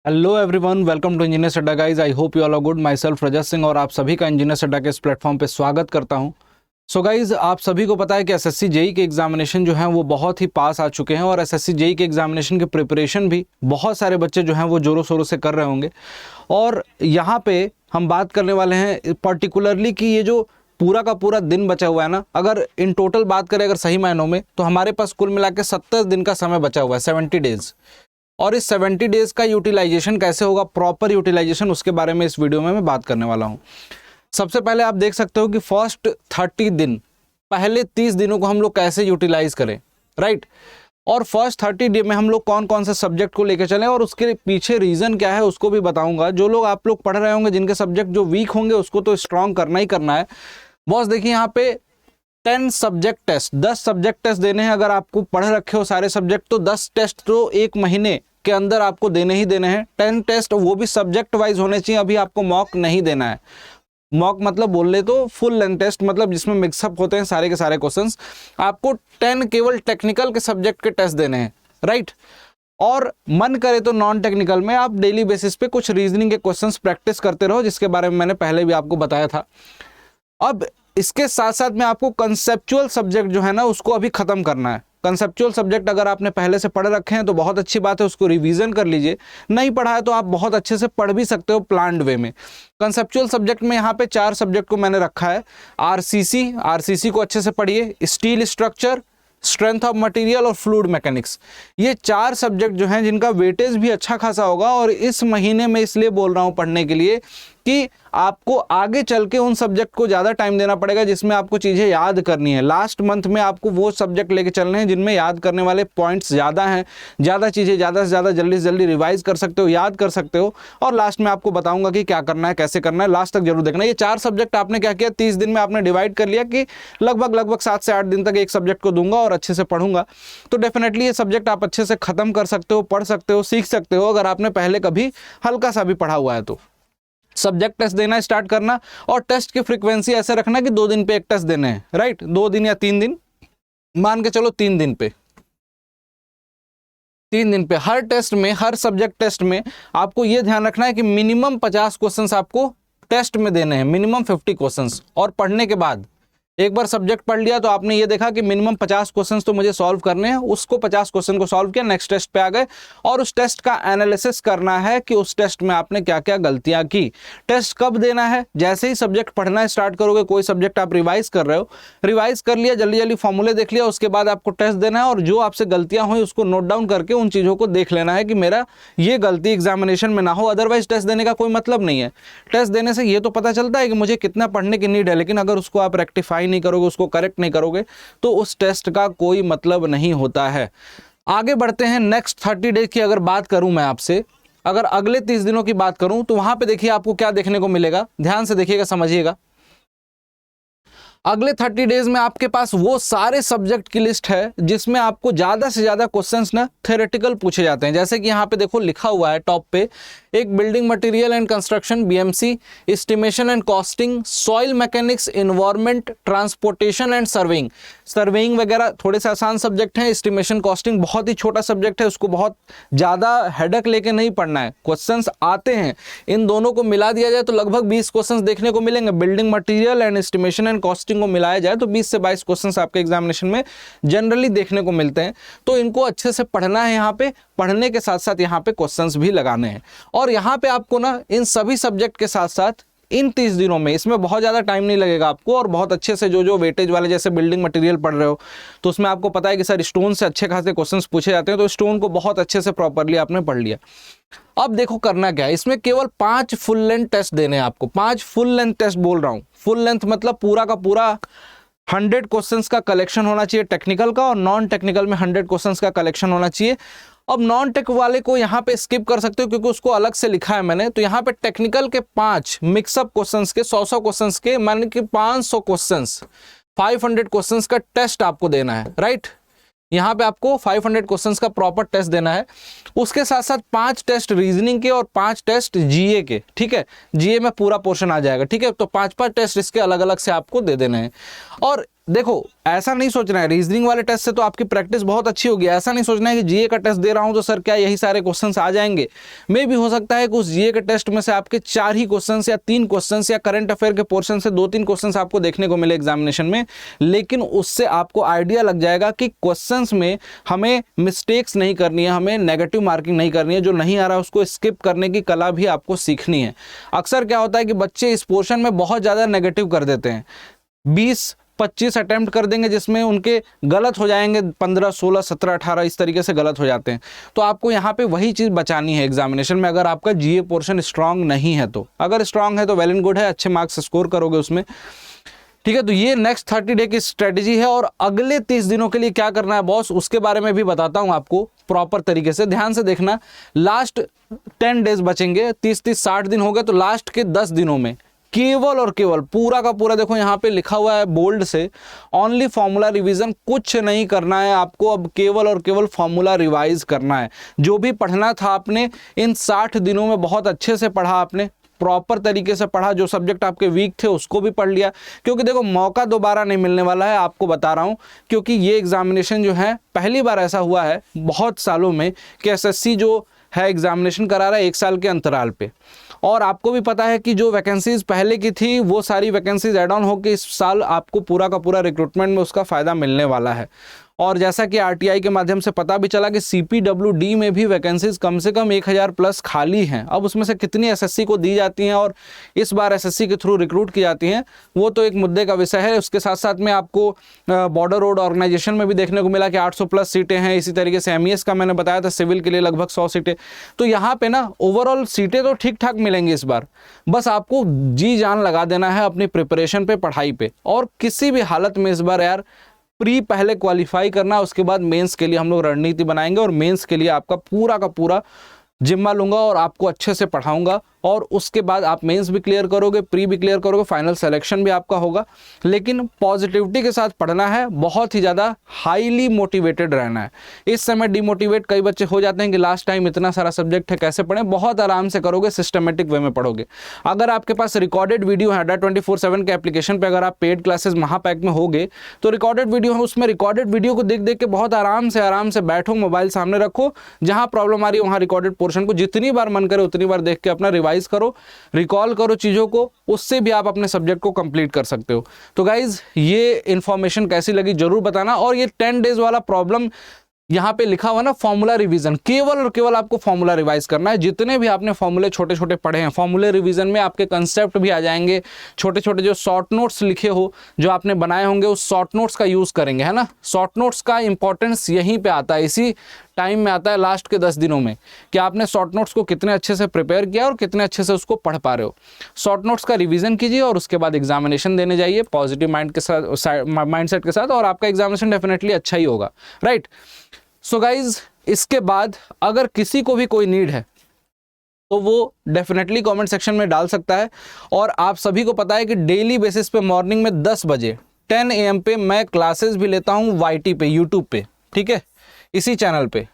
Hello everyone, welcome to engineers Adda guys. I hope you all are good. Myself Rajat Singh और आप सभी का engineers अड्डा के इस प्लेटफॉर्म पे स्वागत करता हूं। सो गाइस, आप सभी को पता है कि एसएससी जेई के एग्जामिनेशन जो हैं वो बहुत ही पास आ चुके हैं और एसएससी जेई के एग्जामिनेशन की प्रिपरेशन भी बहुत सारे बच्चे जो हैं वो जोरों शोरों से कर रहे होंगे। और यहाँ पे हम बात करने वाले हैं पर्टिकुलरली कि ये जो पूरा का पूरा दिन बचा हुआ है ना, अगर इन टोटल बात करें अगर सही मायनों में, तो हमारे पास कुल मिला के 70 दिन का समय बचा हुआ है, 70 डेज। और इस 70 डेज का यूटिलाइजेशन कैसे होगा, प्रॉपर यूटिलाइजेशन, उसके बारे में इस वीडियो में मैं बात करने वाला हूं। सबसे पहले आप देख सकते हो कि फर्स्ट 30 दिन, पहले 30 दिनों को हम लोग कैसे यूटिलाइज करें, राइट। और फर्स्ट 30 डे में हम लोग कौन कौन से सब्जेक्ट को लेकर चलें और उसके पीछे रीजन क्या है उसको भी बताऊंगा। जो लोग आप लोग पढ़ रहे होंगे, जिनके सब्जेक्ट जो वीक होंगे, उसको तो स्ट्रॉन्ग करना ही करना है। बॉस देखिए, यहाँ पे 10 सब्जेक्ट टेस्ट, 10 सब्जेक्ट टेस्ट देने हैं। अगर आपको पढ़ रखे हो सारे सब्जेक्ट तो 10 टेस्ट तो एक महीने के अंदर आपको देने ही देने हैं। 10 टेस्ट, वो भी सब्जेक्ट वाइज होने चाहिए। अभी आपको मॉक नहीं देना है। मॉक मतलब बोल ले तो फुल लेंथ टेस्ट, मतलब जिसमें मिक्सअप होते हैं सारे के सारे क्वेश्चंस। आपको 10 केवल टेक्निकल के सब्जेक्ट के टेस्ट देने हैं, राइट। और मन करे तो नॉन टेक्निकल में आप डेली बेसिस पे कुछ रीजनिंग के क्वेश्चंस प्रैक्टिस करते रहो, जिसके बारे में मैंने पहले भी आपको बताया था। अब इसके साथ साथ में आपको कंसेप्चुअल सब्जेक्ट जो है ना, उसको अभी खत्म करना है। कंसेप्चुअल सब्जेक्ट अगर आपने पहले से पढ़ रखे हैं तो बहुत अच्छी बात है, उसको रिवीजन कर लीजिए। नहीं पढ़ा है तो आप बहुत अच्छे से पढ़ भी सकते हो प्लान्ड वे में। कंसेप्चुअल सब्जेक्ट में यहाँ पे 4 सब्जेक्ट को मैंने रखा है। आरसीसी को अच्छे से पढ़िए, steel structure, strength of material और फ्लूइड मैकेनिक्स। ये 4 सब्जेक्ट जो हैं जिनका वेटेज भी अच्छा खासा होगा। और इस महीने में इसलिए बोल रहा हूँ पढ़ने के लिए कि आपको आगे चल के उन सब्जेक्ट को ज़्यादा टाइम देना पड़ेगा जिसमें आपको चीज़ें याद करनी है। लास्ट मंथ में आपको वो सब्जेक्ट लेके चलने हैं जिनमें याद करने वाले पॉइंट्स ज़्यादा हैं, ज़्यादा चीज़ें ज़्यादा से ज़्यादा जल्दी से जल्दी रिवाइज कर सकते हो, याद कर सकते हो। और लास्ट में आपको बताऊंगा कि क्या करना है, कैसे करना है, लास्ट तक जरूर देखना। ये 4 सब्जेक्ट आपने क्या किया, 30 दिन में आपने डिवाइड कर लिया कि लगभग 7 से 8 दिन तक एक सब्जेक्ट को दूंगा और अच्छे से पढ़ूंगा। तो डेफिनेटली ये सब्जेक्ट आप अच्छे से खत्म कर सकते हो, पढ़ सकते हो, सीख सकते हो, अगर आपने पहले कभी हल्का सा भी पढ़ा हुआ है तो। सब्जेक्ट टेस्ट देना स्टार्ट करना और टेस्ट की फ्रीक्वेंसी ऐसे रखना कि 2 दिन पे एक टेस्ट देने हैं, राइट। 2 दिन या 3 दिन, मान के चलो 3 दिन पे, 3 दिन पे हर टेस्ट में, हर सब्जेक्ट टेस्ट में आपको यह ध्यान रखना है कि मिनिमम 50 क्वेश्चंस आपको टेस्ट में देने हैं, मिनिमम 50 क्वेश्चंस। और पढ़ने के बाद एक बार सब्जेक्ट पढ़ लिया तो आपने ये देखा कि मिनिमम 50 क्वेश्चंस तो मुझे सॉल्व करने हैं, उसको 50 क्वेश्चन को सॉल्व किया, नेक्स्ट टेस्ट पे आ गए और उस टेस्ट का एनालिसिस करना है कि उस टेस्ट में आपने क्या क्या गलतियां की। टेस्ट कब देना है, जैसे ही सब्जेक्ट पढ़ना स्टार्ट करोगे, कोई सब्जेक्ट आप रिवाइज कर रहे हो, रिवाइज कर लिया, जल्दी जल्दी फॉर्मूले देख लिया, उसके बाद आपको टेस्ट देना है और जो आपसे गलतियां हुई उसको नोट डाउन करके उन चीज़ों को देख लेना है कि मेरा ये गलती एग्जामिनेशन में ना हो। अदरवाइज टेस्ट देने का कोई मतलब नहीं है। टेस्ट देने से ये तो पता चलता है कि मुझे कितना पढ़ने की नीड है, लेकिन अगर उसको आप रेक्टिफाई नहीं करोगे, उसको करेक्ट नहीं करोगे, तो उस टेस्ट का कोई मतलब नहीं होता है। आगे बढ़ते हैं। नेक्स्ट 30 डेज की अगर बात करूं मैं आपसे, अगर अगले 30 दिनों की बात करूं तो वहां पे देखिए आपको क्या देखने को मिलेगा, ध्यान से देखिएगा, समझिएगा। अगले 30 डेज में आपके पास वो सारे सब्जेक्ट की लिस्ट है जिसमें आपको ज़्यादा से ज़्यादा क्वेश्चंस ना थ्योरेटिकल पूछे जाते हैं। जैसे कि यहाँ पे देखो लिखा हुआ है टॉप पे, एक building material and construction BMC, estimation and costing, soil mechanics, environment, transportation and surveying. Surveying वगैरह थोड़े से आसान सब्जेक्ट हैं। एस्टिमेशन कॉस्टिंग बहुत ही छोटा सब्जेक्ट है, उसको बहुत ज़्यादा हेडक लेके नहीं पढ़ना है, क्वेश्चंस आते हैं। इन दोनों को मिला दिया जाए तो लगभग 20 क्वेश्चंस देखने को मिलेंगे। Building material and estimation and costing को मिलाया जाए तो 20 से 22 क्वेश्चंस आपके एग्जामिनेशन में जनरली देखने को मिलते हैं। तो इनको अच्छे से पढ़ना है, यहाँ पे पढ़ने के साथ साथ यहाँ पे क्वेश्चंस भी लगाने हैं। और यहाँ पे आपको ना इन सभी सब्जेक्ट के साथ साथ इन 30 दिनों में, इसमें बहुत ज़्यादा टाइम नहीं लगेगा आपको, और बहुत अच्छे से जो वेटेज वाले, जैसे बिल्डिंग मटेरियल पढ़ रहे हो तो उसमें आपको पता है कि सर स्टोन से अच्छे खासे क्वेश्चंस पूछे जाते हैं, तो स्टोन को बहुत अच्छे से प्रॉपरली आपने पढ़ लिया। अब देखो करना क्या है, इसमें केवल 5 फुल लेंथ टेस्ट देने हैं आपको। 5 फुल लेंथ टेस्ट बोल रहा हूँ। फुल लेंथ मतलब पूरा का पूरा 100 क्वेश्चंस का कलेक्शन होना चाहिए टेक्निकल का, और नॉन टेक्निकल में 100 क्वेश्चंस का कलेक्शन होना चाहिए। अब नॉन टेक वाले को यहाँ पे स्किप कर सकते हो क्योंकि उसको अलग से लिखा है मैंने। तो यहाँ पे टेक्निकल के 5 मिक्सअप क्वेश्चंस के 100 क्वेश्चंस के, माने कि 500 क्वेश्चंस, 500 क्वेश्चंस का टेस्ट आपको देना है, राइट। यहाँ पे आपको 500 क्वेश्चंस का प्रॉपर टेस्ट देना है। उसके साथ साथ 5 टेस्ट रीजनिंग के और 5 टेस्ट जीए के, ठीक है। जीए में पूरा पोर्शन आ जाएगा, ठीक है। तो 5-5 टेस्ट इसके अलग अलग से आपको दे देने हैं। और देखो ऐसा नहीं सोचना है, रीजनिंग वाले टेस्ट से तो आपकी प्रैक्टिस बहुत अच्छी होगी। ऐसा नहीं सोचना है कि जीए का टेस्ट दे रहा हूं तो सर क्या यही सारे क्वेश्चंस आ जाएंगे। मे भी हो सकता है कि उस जीए के टेस्ट में से आपके 4 ही क्वेश्चंस या 3 क्वेश्चंस या करंट अफेयर के पोर्शन से 2-3 क्वेश्चंस आपको देखने को मिले एग्जामिनेशन में, लेकिन उससे आपको आइडिया लग जाएगा कि क्वेश्चंस में हमें मिस्टेक्स नहीं करनी है, हमें नेगेटिव मार्किंग नहीं करनी है, जो नहीं आ रहा है उसको स्किप करने की कला भी आपको सीखनी है। अक्सर क्या होता है कि बच्चे इस पोर्शन में बहुत ज़्यादा नेगेटिव कर देते हैं, 20-25 अटेम्प्ट कर देंगे जिसमें उनके गलत हो जाएंगे, 15, 16, 17, 18 इस तरीके से गलत हो जाते हैं। तो आपको यहाँ पे वही चीज़ बचानी है एग्जामिनेशन में, अगर आपका जीए पोर्शन स्ट्रांग नहीं है तो। अगर स्ट्रांग है तो वेल एंड गुड है, अच्छे मार्क्स स्कोर करोगे उसमें, ठीक है। तो ये नेक्स्ट 30 डे की स्ट्रेटेजी है, और अगले 30 दिनों के लिए क्या करना है बॉस, उसके बारे में भी बताता हूं आपको प्रॉपर तरीके से। ध्यान से देखना, लास्ट 10 डेज बचेंगे, 30-60 दिन हो गए, तो लास्ट के 10 दिनों में केवल और केवल पूरा का पूरा, देखो यहाँ पे लिखा हुआ है बोल्ड से, ओनली फॉर्मूला रिवीजन, कुछ नहीं करना है आपको। अब केवल और केवल फॉर्मूला रिवाइज करना है। जो भी पढ़ना था आपने इन 60 दिनों में बहुत अच्छे से पढ़ा, आपने प्रॉपर तरीके से पढ़ा, जो सब्जेक्ट आपके वीक थे उसको भी पढ़ लिया, क्योंकि देखो मौका दोबारा नहीं मिलने वाला है, आपको बता रहा हूं। क्योंकि ये एग्जामिनेशन जो है, पहली बार ऐसा हुआ है बहुत सालों में कि एसएससी जो है एग्जामिनेशन करा रहा है 1 साल के अंतराल पे। और आपको भी पता है कि जो वैकेंसीज पहले की थी वो सारी वैकेंसीज ऐड ऑन होकर इस साल आपको पूरा का पूरा रिक्रूटमेंट में उसका फ़ायदा मिलने वाला है। और जैसा कि आरटीआई के माध्यम से पता भी चला कि सीपीडब्ल्यूडी में भी वैकेंसीज कम से कम 1000 प्लस खाली हैं। अब उसमें से कितनी एसएससी को दी जाती हैं और इस बार एसएससी के थ्रू रिक्रूट की जाती हैं, वो तो एक मुद्दे का विषय है। उसके साथ साथ में आपको बॉर्डर रोड ऑर्गेनाइजेशन में भी देखने को मिला कि 800 प्लस सीटें हैं। इसी तरीके से एमईएस का मैंने बताया था, सिविल के लिए लगभग 100 सीटें। तो यहाँ पे ना ओवरऑल सीटें तो ठीक ठाक मिलेंगी इस बार, बस आपको जी जान लगा देना है अपनी प्रिपरेशन पे, पढ़ाई पे। और किसी भी हालत में इस बार यार प्री पहले क्वालिफाई करना, उसके बाद मेंस के लिए हम लोग रणनीति बनाएंगे, और मेंस के लिए आपका पूरा का पूरा जिम्मा लूंगा और आपको अच्छे से पढ़ाऊंगा। और उसके बाद आप मेंस भी क्लियर करोगे, प्री भी क्लियर करोगे, फाइनल सिलेक्शन भी आपका होगा। लेकिन पॉजिटिविटी के साथ पढ़ना है, बहुत ही ज़्यादा हाईली मोटिवेटेड रहना है। इस समय डिमोटिवेट कई बच्चे हो जाते हैं कि लास्ट टाइम इतना सारा सब्जेक्ट है कैसे पढ़ें। बहुत आराम से करोगे, सिस्टमेटिक वे में पढ़ोगे। अगर आपके पास रिकॉर्डेड वीडियो है अड्डा 24/7 के एप्लीकेशन पर, अगर आप पेड क्लासेस महापैक में होगे तो रिकॉर्डेड वीडियो है, उसमें रिकॉर्डेड वीडियो को देख देख के बहुत आराम से बैठो, मोबाइल सामने रखो, जहाँ प्रॉब्लम आ रही है वहाँ रिकॉर्डेड पोर्शन को जितनी बार मन करे उतनी बार देख के अपना रिवाइज करो, रिकॉल करो चीज़ों को, उससे भी आप अपने सब्जेक्ट को कंप्लीट कर सकते हो। तो गाइज ये इन्फॉर्मेशन कैसी लगी जरूर बताना। और ये 10 डेज वाला प्रॉब्लम यहाँ पे लिखा हुआ ना, फॉर्मूला रिवीजन, केवल और केवल आपको फॉर्मूला रिवाइज करना है। जितने भी आपने फॉर्मूले छोटे छोटे पढ़े हैं, फॉर्मूले रिवीजन में आपके कंसेप्ट भी आ जाएंगे। छोटे छोटे जो शॉर्ट नोट्स लिखे हो, जो आपने बनाए होंगे, उस शॉर्ट नोट्स का यूज़ करेंगे, है ना। शॉर्ट नोट्स का इंपॉर्टेंस यहीं पे आता है, इसी टाइम में आता है, लास्ट के 10 दिनों में, कि आपने शॉर्ट नोट्स को कितने अच्छे से प्रिपेयर किया और कितने अच्छे से उसको पढ़ पा रहे हो। शॉर्ट नोट्स का रिवीजन कीजिए और उसके बाद एग्जामिनेशन देने जाइए पॉजिटिव माइंडसेट के साथ, और आपका एग्जामिनेशन डेफिनेटली अच्छा ही होगा, राइट। सो गाइज, इसके बाद अगर किसी को भी कोई नीड है तो वो डेफिनेटली कमेंट सेक्शन में डाल सकता है। और आप सभी को पता है कि डेली बेसिस पे मॉर्निंग में 10 बजे 10 AM पे मैं क्लासेस भी लेता हूँ YT पे, यूट्यूब पे, ठीक है, इसी चैनल पे।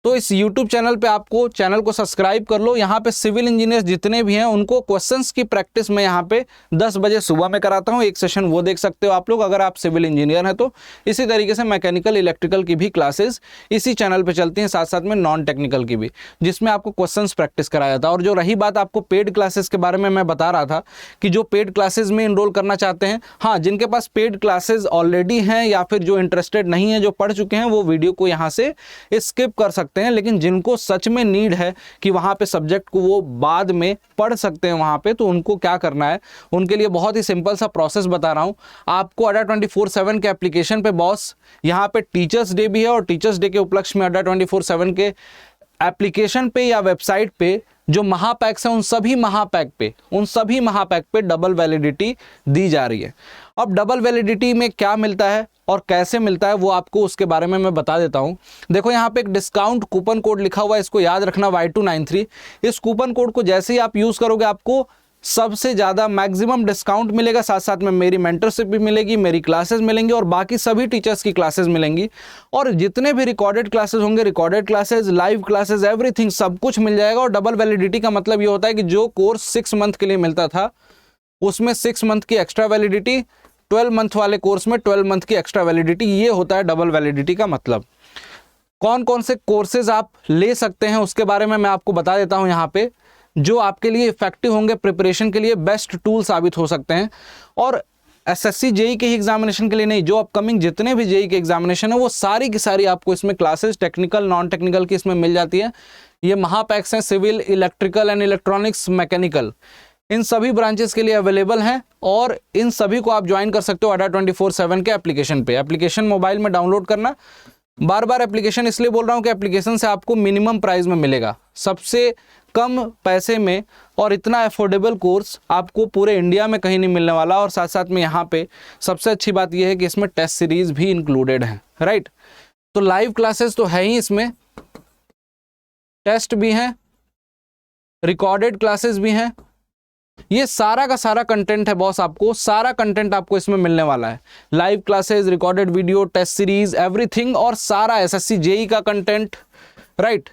तो इस YouTube चैनल पे आपको चैनल को सब्सक्राइब कर लो। यहाँ पे सिविल इंजीनियर्स जितने भी हैं उनको क्वेश्चंस की प्रैक्टिस में यहाँ पे 10 बजे सुबह में कराता हूँ, एक सेशन वो देख सकते हो आप लोग अगर आप सिविल इंजीनियर हैं तो। इसी तरीके से मैकेनिकल इलेक्ट्रिकल की भी क्लासेस इसी चैनल पे चलती हैं, साथ साथ में नॉन टेक्निकल की भी, जिसमें आपको क्वेश्चंस प्रैक्टिस कराया जाता है। और जो रही बात आपको पेड क्लासेस के बारे में, मैं बता रहा था कि जो पेड क्लासेस में इनरोल करना चाहते हैं, हाँ, जिनके पास पेड क्लासेस ऑलरेडी हैं या फिर जो इंटरेस्टेड नहीं है, जो पढ़ चुके हैं, वो वीडियो को यहाँ से स्किप कर सकते हैं। लेकिन जिनको सच में नीड है कि वहां पे सब्जेक्ट को वो बाद में पढ़ सकते हैं वहां पे, तो उनको क्या करना है, उनके लिए बहुत ही सिंपल सा प्रोसेस बता रहा हूं आपको। अड्डा 24/7 के एप्लीकेशन पे बॉस, यहाँ पे टीचर्स डे भी है, और टीचर्स डे के उपलक्ष्य में अड्डा 24/7 के एप्लीकेशन पे या वेबसाइट पे जो महापैक्स हैं, उन सभी महापैक पे डबल वैलिडिटी दी जा रही है। अब डबल वैलिडिटी में क्या मिलता है और कैसे मिलता है, वो आपको उसके बारे में मैं बता देता हूं। देखो यहाँ पे एक डिस्काउंट कूपन कोड लिखा हुआ है, इसको याद रखना, Y293। इस कूपन कोड को जैसे ही आप यूज करोगे आपको सबसे ज़्यादा मैक्सिमम डिस्काउंट मिलेगा। साथ साथ में मेरी मेंटरशिप भी मिलेगी, मेरी क्लासेस मिलेंगी और बाकी सभी टीचर्स की क्लासेस मिलेंगी। और जितने भी रिकॉर्डेड क्लासेस होंगे, recorded classes, live classes, everything सब कुछ मिल जाएगा। और डबल वैलिडिटी का मतलब ये होता है कि जो कोर्स 6 मंथ के लिए मिलता था उसमें 6 मंथ की एक्स्ट्रा वैलिडिटी, 12 मंथ वाले कोर्स में 12 मंथ की एक्स्ट्रा वैलिडिटी। ये होता है डबल वैलिडिटी का मतलब। कौन कौन से कोर्सेज आप ले सकते हैं उसके बारे में मैं आपको बता देता हूं यहाँ पे, जो आपके लिए इफेक्टिव होंगे, प्रिपरेशन के लिए बेस्ट टूल साबित हो सकते हैं। और एसएससी जेई के ही एग्जामिनेशन के लिए नहीं, जो अपकमिंग जितने भी जेई के एग्जामिनेशन है वो सारी की सारी आपको इसमें क्लासेस टेक्निकल नॉन टेक्निकल की इसमें मिल जाती है। ये महापैक्स हैं, civil, electrical and electronics, mechanical, इन सभी ब्रांचेस के लिए अवेलेबल हैं। और इन सभी को आप ज्वाइन कर सकते हो अड्डा 24/7 के एप्लीकेशन पे। एप्लीकेशन मोबाइल में डाउनलोड करना, बार बार एप्लीकेशन इसलिए बोल रहा हूँ कि एप्लीकेशन से आपको मिनिमम प्राइस में मिलेगा, सबसे कम पैसे में, और इतना अफोर्डेबल कोर्स आपको पूरे इंडिया में कहीं नहीं मिलने वाला। और साथ साथ में यहाँ पे सबसे अच्छी बात यह है कि इसमें टेस्ट सीरीज भी इंक्लूडेड है, राइट। तो लाइव क्लासेस तो है ही, इसमें टेस्ट भी हैं, रिकॉर्डेड क्लासेस भी हैं। ये सारा का सारा कंटेंट है बॉस, आपको सारा कंटेंट आपको इसमें मिलने वाला है। Live classes, recorded video, test series, everything, और सारा एसएससी जेई का कंटेंट, राइट।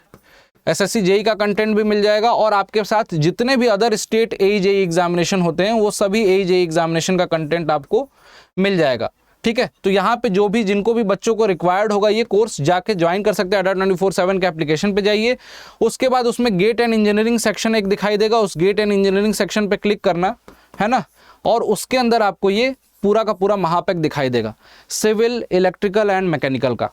एसएससी जेई का कंटेंट भी मिल जाएगा, और आपके साथ जितने भी अदर स्टेट एजेई एग्जामिनेशन होते हैं वो सभी एजेई एग्जामिनेशन का कंटेंट आपको मिल जाएगा, ठीक है। तो यहाँ पे जो भी जिनको भी बच्चों को रिक्वायर्ड होगा ये कोर्स जाके ज्वाइन कर सकते हैं। अड्डा 24/7 के एप्लीकेशन पे जाइए, उसके बाद उसमें गेट एंड इंजीनियरिंग सेक्शन एक दिखाई देगा, उस गेट एंड इंजीनियरिंग सेक्शन पे क्लिक करना है ना, और उसके अंदर आपको ये पूरा का पूरा महापैक दिखाई देगा, सिविल, इलेक्ट्रिकल एंड मैकेनिकल का।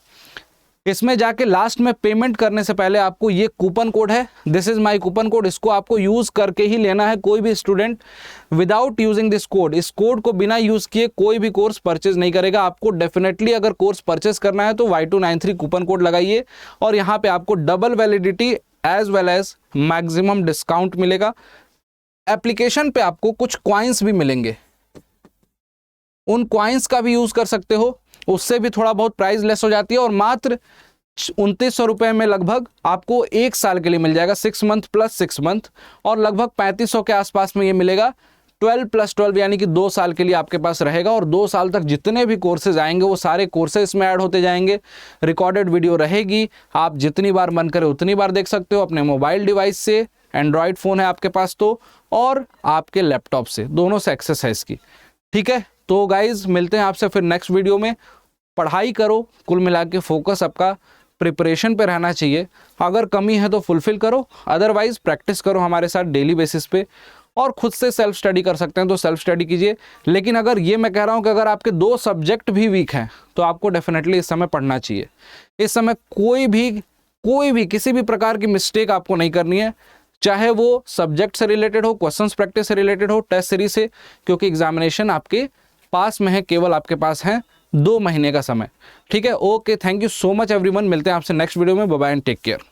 इसमें जाके लास्ट में पेमेंट करने से पहले आपको ये कूपन कोड है, this is my coupon code, इसको आपको यूज करके ही लेना है। कोई भी student without using this code, इस कोड को बिना यूज किए कोई भी कोर्स परचेज नहीं करेगा। आपको डेफिनेटली अगर कोर्स परचेज करना है तो Y293 कूपन कोड लगाइए, और यहाँ पे आपको double validity as well as maximum discount मिलेगा। एप्लीकेशन पे आपको कुछ कॉइन्स भी मिलेंगे, उन कॉइन्स का भी यूज कर सकते हो, उससे भी थोड़ा बहुत प्राइस लेस हो जाती है। और मात्र 2900 रुपये में लगभग आपको 1 साल के लिए मिल जाएगा, 6 मंथ प्लस 6 मंथ, और लगभग 3500 के आसपास में ये मिलेगा 12 + 12, यानी कि 2 साल के लिए आपके पास रहेगा। और 2 साल तक जितने भी कोर्सेज आएंगे वो सारे कोर्सेज में ऐड होते जाएंगे। रिकॉर्डेड वीडियो रहेगी, आप जितनी बार मन करे उतनी बार देख सकते हो, अपने मोबाइल डिवाइस से, एंड्रॉयड फ़ोन है आपके पास तो, और आपके लैपटॉप से, दोनों से एक्सेस है इसकी, ठीक है। तो गाइज मिलते हैं आपसे फिर नेक्स्ट वीडियो में। पढ़ाई करो, कुल मिला के फोकस आपका प्रिपरेशन पे रहना चाहिए। अगर कमी है तो फुलफिल करो, अदरवाइज प्रैक्टिस करो हमारे साथ डेली बेसिस पे, और खुद से सेल्फ स्टडी कर सकते हैं तो सेल्फ स्टडी कीजिए। लेकिन अगर ये मैं कह रहा हूँ कि अगर आपके 2 सब्जेक्ट भी वीक हैं तो आपको डेफिनेटली इस समय पढ़ना चाहिए। इस समय कोई भी किसी भी प्रकार की मिस्टेक आपको नहीं करनी है, चाहे वो सब्जेक्ट से रिलेटेड हो, क्वेश्चंस प्रैक्टिस से रिलेटेड हो, टेस्ट सीरीज से, क्योंकि एग्जामिनेशन आपके पास में है, केवल आपके पास है 2 महीने का समय, ठीक है। Okay, thank you so much everyone, मिलते हैं आपसे नेक्स्ट वीडियो में, bye bye and take care.